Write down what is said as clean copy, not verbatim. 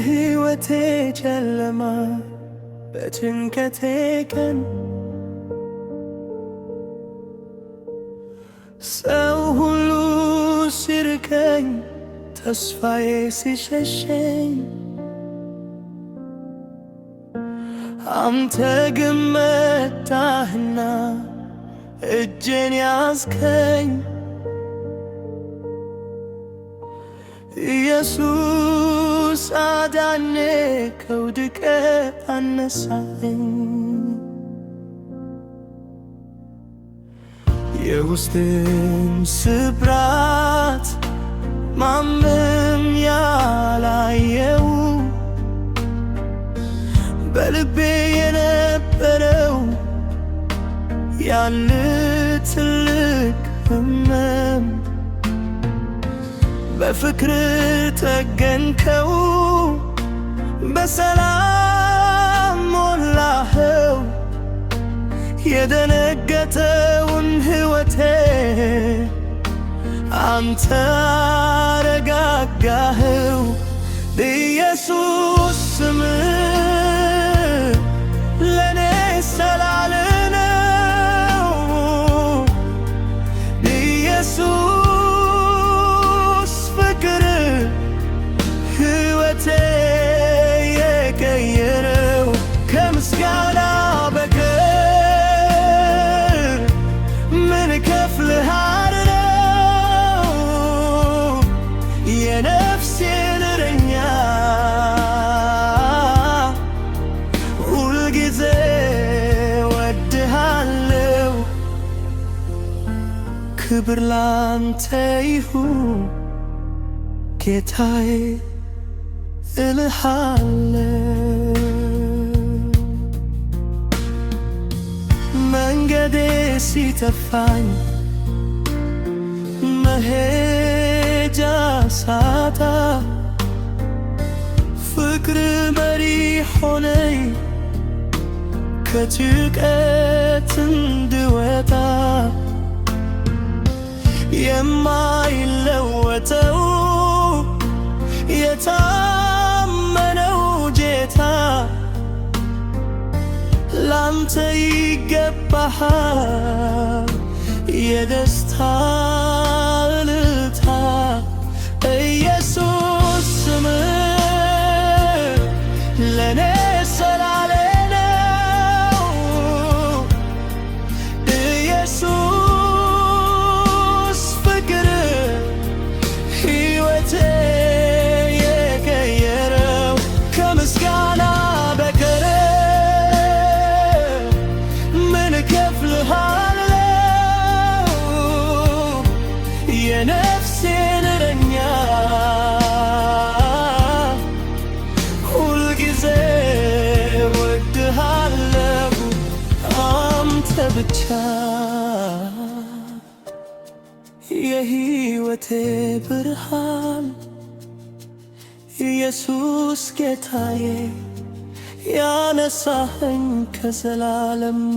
በሕይወቴ ጨለማ በጭንቀቴ ቀን ሰው ሁሉ ሲርቀኝ ተስፋዬ ሲሸሸኝ አንተ ግን መጣህና እጄን ያዝከኝ። ኢየሱስ አዳኔ ከውድቀት አነሳኸኝ። የውስጥን ስብራት ማንም ያላየው በልቤ የነበረው ያን ትልቅ ሕመም በፍቅር ጠገንከው፣ በሰላም ሞላኸው። የደነገጠውን ሕይወቴ አንተ አረጋጋኸው። ኢየሱስ ስምህ ለኔ ሰላም ነው። ኢየሱስ ፍቅር ሕይወቴ የቀየረው ከምስጋና በቀር ምን እከፍልሃለሁ? የነፍሴን እረኛ ሁልጊዜ ወድሃለሁ። ክብር ላንተ ይሁን ጌታዬ እልሃለሁ። መንገዴ ሲጠፋኝ መሄጃ ሳጣ ፍቅር መሪ ሆነኝ ከጭንቀት እንድወጣ። የማይለወጠው የታመነው ጌታ ላንተ ይገባሃል የደስታ እልልታ። ኢየሱስ ስምህ ለኔ ሰላም ነው። ኢየሱስ ፍቅር ሕይወቴ የቀየረው ከምስጋና በቀር ምን እከፍልሃለሁ? የነፍሴን እረኛ ሁልጊዜ ወድሃለሁ። አንተ ብቻ የሕይወቴ ብርሃን ኢየሱስ ጌታዬ ያነሳኸኝ ከዘላለሙ